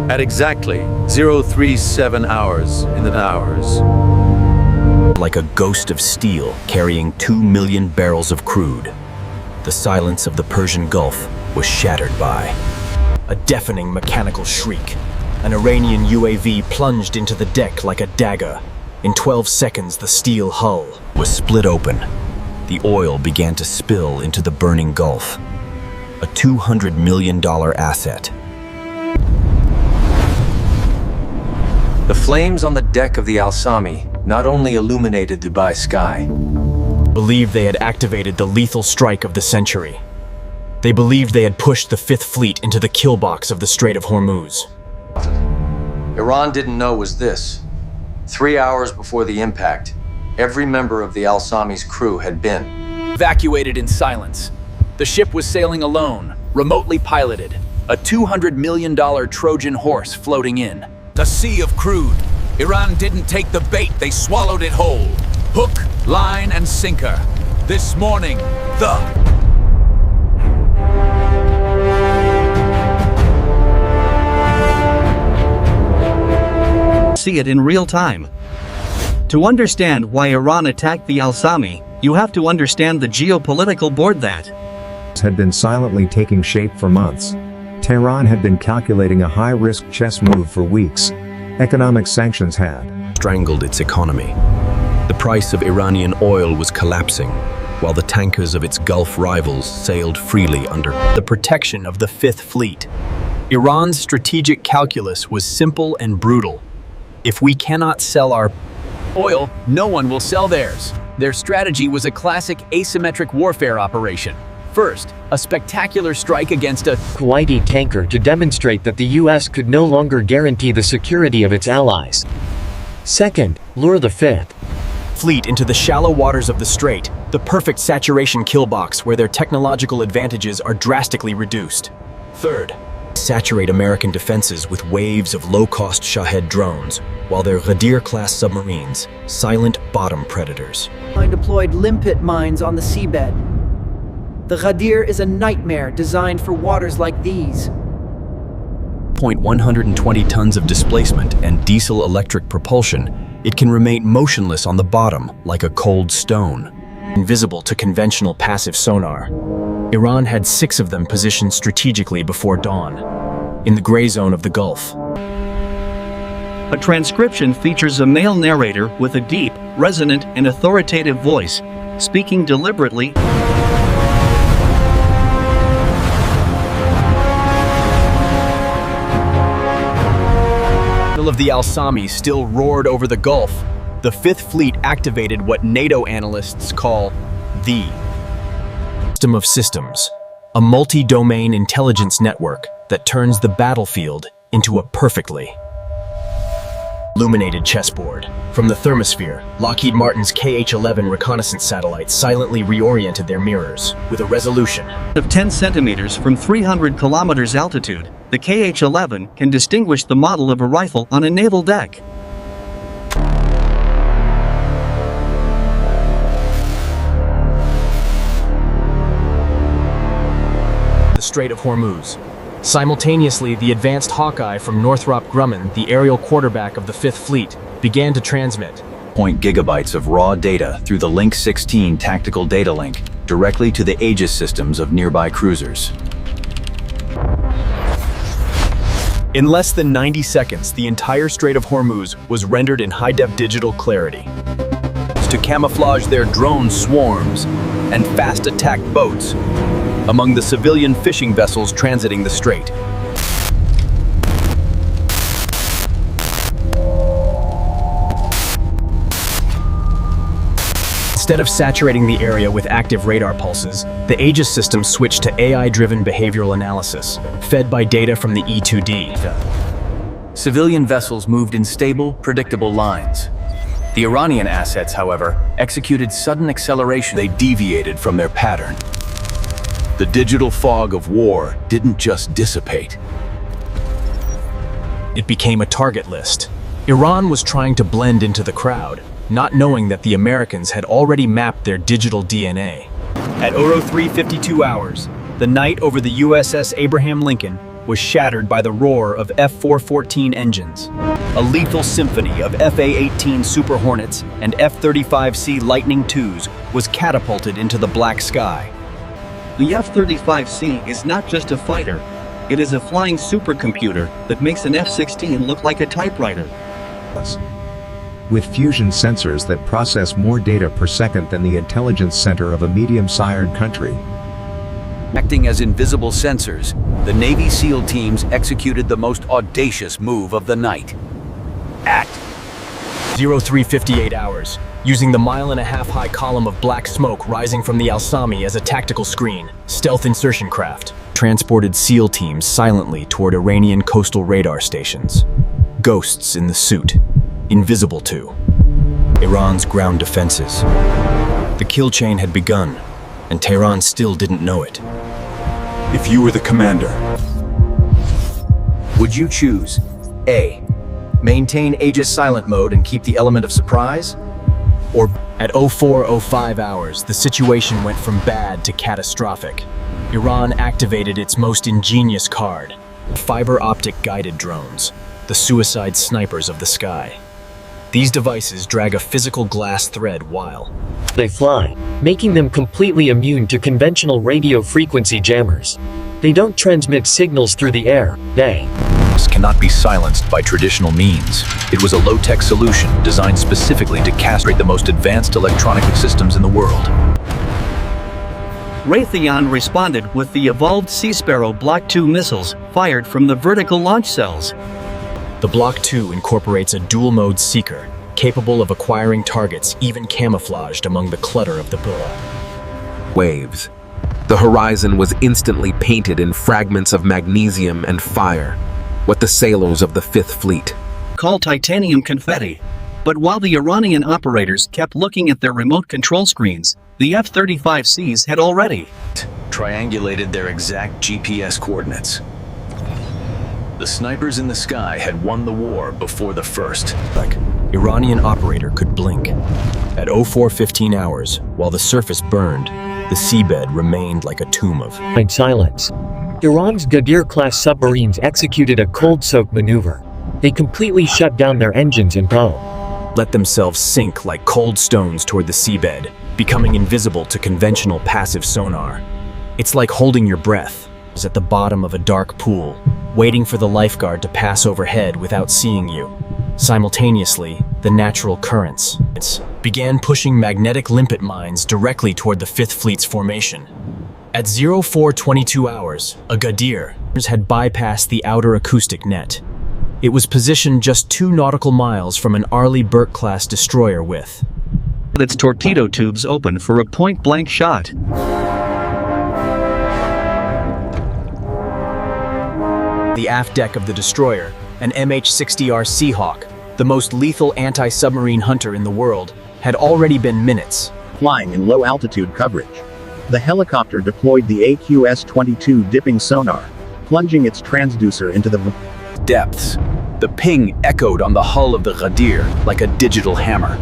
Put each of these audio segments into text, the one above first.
At exactly 037 hours in the hours. Like a ghost of steel carrying 2 million barrels of crude, the silence of the Persian Gulf was shattered by a deafening mechanical shriek. An Iranian UAV plunged into the deck like a dagger. In 12 seconds, the steel hull was split open. The oil began to spill into the burning Gulf. A $200 million asset. The flames on the deck of the Alsami not only illuminated Dubai sky. Believed they had activated the lethal strike of the century. They believed they had pushed the Fifth Fleet into the kill box of the Strait of Hormuz. Iran didn't know was this. 3 hours before the impact, every member of the Alsami's crew had been evacuated in silence. The ship was sailing alone, remotely piloted, a $200 million Trojan horse floating in. The sea of crude. Iran didn't take the bait, they swallowed it whole. Hook, line, and sinker. This morning, see it in real time. To understand why Iran attacked the Alsami, you have to understand the geopolitical board that had been silently taking shape for months. Tehran had been calculating a high-risk chess move for weeks. Economic sanctions had strangled its economy. The price of Iranian oil was collapsing, while the tankers of its Gulf rivals sailed freely under the protection of the Fifth Fleet. Iran's strategic calculus was simple and brutal. If we cannot sell our Oil, no one will sell theirs. Their strategy was a classic asymmetric warfare operation. First, a spectacular strike against a Kuwaiti tanker to demonstrate that the US could no longer guarantee the security of its allies. Second, lure the Fifth Fleet into the shallow waters of the strait, the perfect saturation kill box where their technological advantages are drastically reduced. Third, saturate American defenses with waves of low-cost Shahed drones, while their Ghadir-class submarines, silent bottom predators. I deployed limpet mines on the seabed. The Ghadir is a nightmare designed for waters like these. 120 tons of displacement and diesel-electric propulsion, it can remain motionless on the bottom like a cold stone. Invisible to conventional passive sonar, Iran had 6 of them positioned strategically before dawn, in the gray zone of the Gulf. a transcription features a male narrator with a deep, resonant, and authoritative voice, speaking deliberately. Of the Alsami still roared over the Gulf, the Fifth Fleet activated what NATO analysts call the System of Systems, a multi-domain intelligence network that turns the battlefield into a perfectly illuminated chessboard. From the thermosphere, Lockheed Martin's KH-11 reconnaissance satellites silently reoriented their mirrors with a resolution of 10 centimeters from 300 kilometers altitude. The KH-11 can distinguish the model of a rifle on a naval deck. The Strait of Hormuz. Simultaneously, the advanced Hawkeye from Northrop Grumman, the aerial quarterback of the Fifth Fleet, began to transmit 0.0 gigabytes of raw data through the Link 16 tactical data link directly to the Aegis systems of nearby cruisers. In less than 90 seconds, the entire Strait of Hormuz was rendered in high-def digital clarity. To camouflage their drone swarms and fast attack boats among the civilian fishing vessels transiting the strait. Instead of saturating the area with active radar pulses, the Aegis system switched to AI-driven behavioral analysis, fed by data from the E-2D. Civilian vessels moved in stable, predictable lines. The Iranian assets, however, executed sudden acceleration. They deviated from their pattern. The digital fog of war didn't just dissipate. It became a target list. Iran was trying to blend into the crowd, not knowing that the Americans had already mapped their digital DNA. At 03:52 hours, the night over the USS Abraham Lincoln, was shattered by the roar of F-414 engines. A lethal symphony of FA-18 Super Hornets and F-35C Lightning IIs was catapulted into the black sky. The F-35C is not just a fighter. It is a flying supercomputer that makes an F-16 look like a typewriter. With fusion sensors that process more data per second than the intelligence center of a medium-sized country. Acting as invisible sensors, the Navy SEAL teams executed the most audacious move of the night. At 0358 hours, using the mile-and-a-half-high column of black smoke rising from the Alsami as a tactical screen, stealth insertion craft transported SEAL teams silently toward Iranian coastal radar stations. Ghosts in the suit, invisible to Iran's ground defenses. The kill chain had begun, and Tehran still didn't know it. If you were the commander, Would you choose A, maintain Aegis Silent Mode and keep the element of surprise? Or At 0405 hours, the situation went from bad to catastrophic. Iran activated its most ingenious card, fiber optic guided drones, the suicide snipers of the sky. These devices drag a physical glass thread while They fly, making them completely immune to conventional radio frequency jammers. They don't transmit signals through the air, they cannot be silenced by traditional means. It was a low-tech solution designed specifically to castrate the most advanced electronic systems in the world. Raytheon responded with the evolved Sea Sparrow Block 2 missiles fired from the vertical launch cells. The Block 2 incorporates a dual-mode seeker, capable of acquiring targets even camouflaged among the clutter of the bull. Waves. The horizon was instantly painted in fragments of magnesium and fire, what the sailors of the Fifth Fleet called titanium confetti. But while the Iranian operators kept looking at their remote control screens, the F-35Cs had already triangulated their exact GPS coordinates. The snipers in the sky had won the war before the first. Iranian operator could blink. At 0415 hours, while the surface burned, the seabed remained like a tomb of silence. Iran's Ghadir-class submarines executed a cold soak maneuver. They completely shut down their engines and let themselves sink like cold stones toward the seabed, becoming invisible to conventional passive sonar. It's like holding your breath at the bottom of a dark pool, waiting for the lifeguard to pass overhead without seeing you. Simultaneously, the natural currents began pushing magnetic limpet mines directly toward the Fifth Fleet's formation. At 0422 hours, a Ghadir had bypassed the outer acoustic net. It was positioned just 2 nautical miles from an Arleigh-Burke-class destroyer with its torpedo tubes open for a point-blank shot. The aft deck of the destroyer, an MH-60R Seahawk, the most lethal anti-submarine hunter in the world, had already been minutes. Flying in low-altitude coverage. The helicopter deployed the AQS-22 dipping sonar, plunging its transducer into the depths. The ping echoed on the hull of the Ghadir like a digital hammer.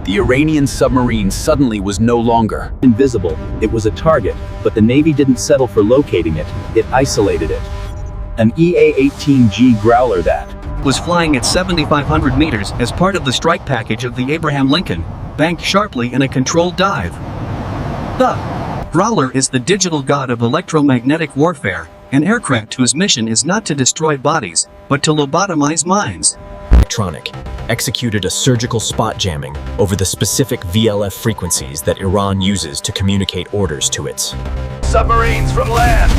The Iranian submarine suddenly was no longer invisible. It was a target, but the Navy didn't settle for locating it. It isolated it. An EA-18G Growler that was flying at 7,500 meters as part of the strike package of the Abraham Lincoln, banked sharply in a controlled dive. The Growler is the digital god of electromagnetic warfare, an aircraft whose mission is not to destroy bodies, but to lobotomize minds. Electronic executed a surgical spot jamming over the specific VLF frequencies that Iran uses to communicate orders to its submarines from land.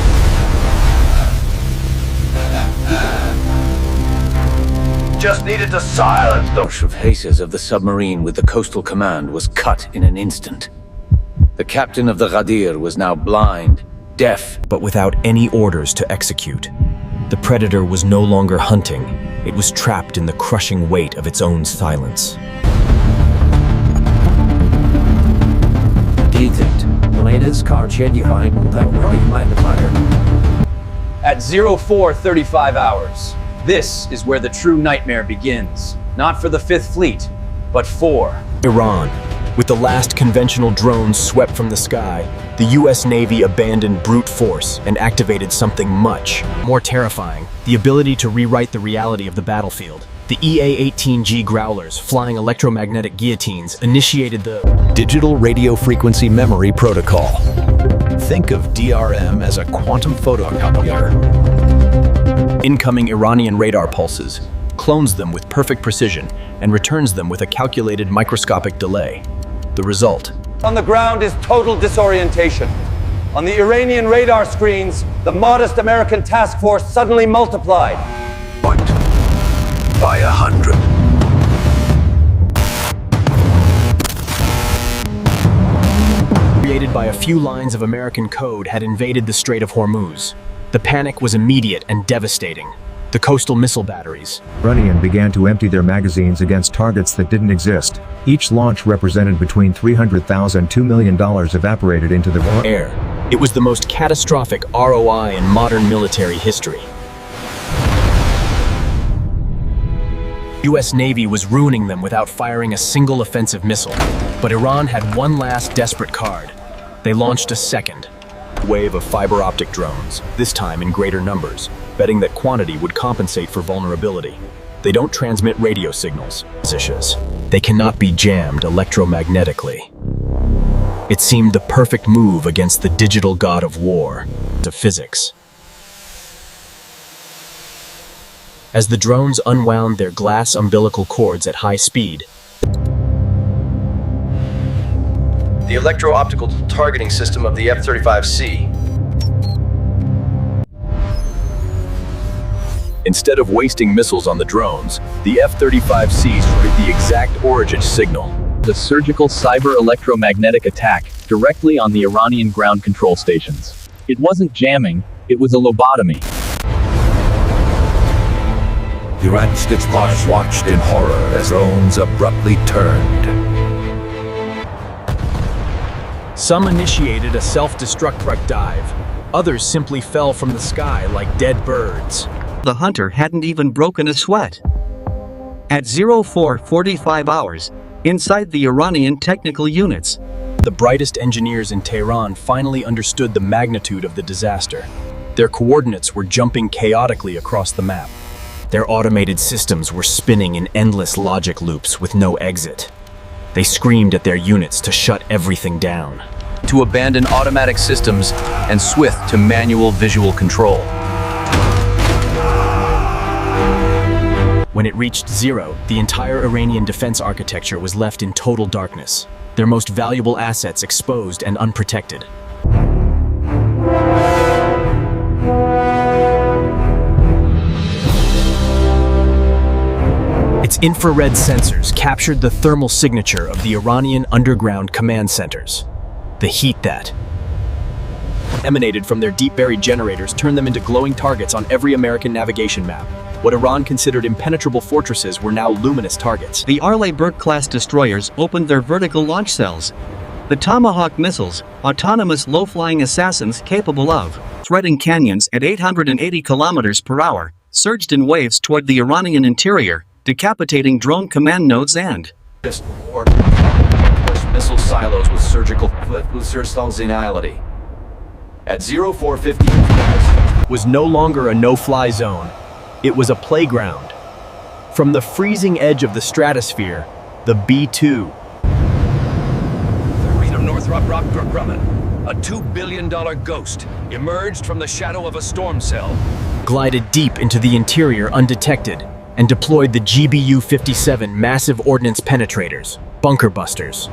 Just needed to silence the rush of haces of the submarine with the coastal command was cut in an instant. The captain of the Ghadir was now blind, deaf, but without any orders to execute. The predator was no longer hunting. It was trapped in the crushing weight of its own silence. At 0435 hours, this is where the true nightmare begins. Not for the Fifth Fleet, but for Iran. With the last conventional drones swept from the sky, the US Navy abandoned brute force and activated something much more terrifying: the ability to rewrite the reality of the battlefield. The EA-18G Growlers, flying electromagnetic guillotines, initiated the Digital Radio Frequency Memory Protocol. Think of DRM as a quantum photocopier. incoming Iranian radar pulses, clones them with perfect precision, and returns them with a calculated microscopic delay. The result: on the ground is total disorientation. On the Iranian radar screens, the modest American task force suddenly multiplied. But by 100. Created by a few lines of American code, had invaded the Strait of Hormuz. The panic was immediate and devastating. The coastal missile batteries Iranian began to empty their magazines against targets that didn't exist. Each launch represented between $300,000 and $2 million evaporated into the air. It was the most catastrophic ROI in modern military history. US Navy was ruining them without firing a single offensive missile. But Iran had one last desperate card. They launched a second wave of fiber optic drones, this time in greater numbers, betting that quantity would compensate for vulnerability. They don't transmit radio signals. They cannot be jammed electromagnetically. It seemed the perfect move against the digital god of war, of physics. As the drones unwound their glass umbilical cords at high speed, the electro-optical targeting system of the F-35C. Instead of wasting missiles on the drones, the F-35C struck the exact origin signal. The surgical cyber-electromagnetic attack directly on the Iranian ground control stations. It wasn't jamming, it was a lobotomy. Iran's stitch-march watched in horror as drones abruptly turned. some initiated a self-destruct dive. Others simply fell from the sky like dead birds. The hunter hadn't even broken a sweat. At 04:45 hours, inside the Iranian technical units, the brightest engineers in Tehran finally understood the magnitude of the disaster. Their coordinates were jumping chaotically across the map. Their automated systems were spinning in endless logic loops with no exit. They screamed at their units to shut everything down, to abandon automatic systems and switch to manual visual control. When it reached zero, the entire Iranian defense architecture was left in total darkness, their most valuable assets exposed and unprotected. Its infrared sensors captured the thermal signature of the Iranian underground command centers. The heat that emanated from their deep-buried generators turned them into glowing targets on every American navigation map. What Iran considered impenetrable fortresses were now luminous targets. The Arleigh-Burke-class destroyers opened their vertical launch cells. The Tomahawk missiles, autonomous low-flying assassins capable of threading canyons at 880 kilometers per hour, surged in waves toward the Iranian interior, decapitating drone command nodes and missile silos with surgical versatility. At 0450 was no longer a no-fly zone. It was a playground. From the freezing edge of the stratosphere, the B-2 of Northrop Grumman, a $2 billion ghost, emerged from the shadow of a storm cell. glided deep into the interior undetected and deployed the GBU-57 massive ordnance penetrators, bunker busters,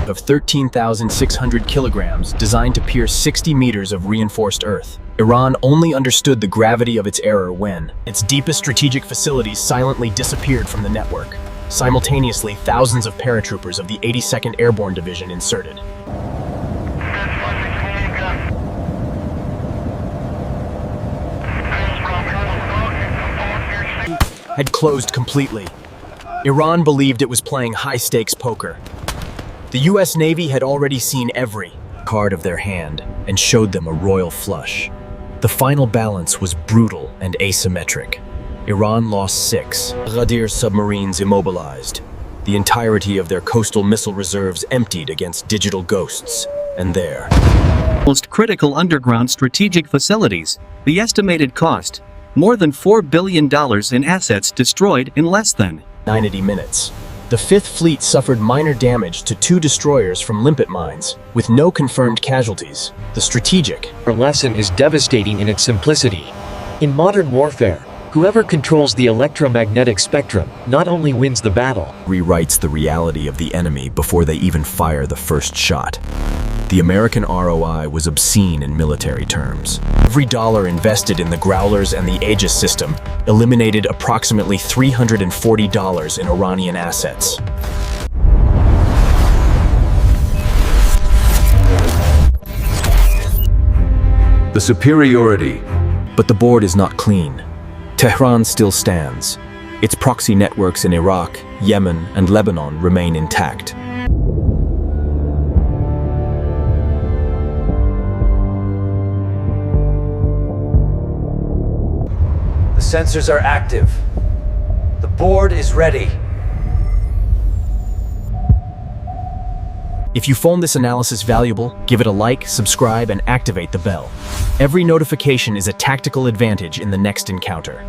of 13,600 kilograms designed to pierce 60 meters of reinforced earth. Iran only understood the gravity of its error when its deepest strategic facilities silently disappeared from the network. Simultaneously, thousands of paratroopers of the 82nd Airborne Division inserted. Had closed completely. Iran believed it was playing high-stakes poker. The US Navy had already seen every card of their hand and showed them a royal flush. The final balance was brutal and asymmetric. Iran lost 6 Ghadir submarines immobilized. The entirety of their coastal missile reserves emptied against digital ghosts. And there, most critical underground strategic facilities. The estimated cost, more than $4 billion in assets destroyed in less than 90 minutes. The Fifth Fleet suffered minor damage to 2 destroyers from limpet mines, with no confirmed casualties. The strategic lesson is devastating in its simplicity. In modern warfare, whoever controls the electromagnetic spectrum not only wins the battle, rewrites the reality of the enemy before they even fire the first shot. The American ROI was obscene in military terms. Every dollar invested in the Growlers and the Aegis system eliminated approximately $340 in Iranian assets. The superiority. But the board is not clean. Tehran still stands. Its proxy networks in Iraq, Yemen, and Lebanon remain intact. The sensors are active. The board is ready. If you found this analysis valuable, give it a like, subscribe, and activate the bell. Every notification is a tactical advantage in the next encounter.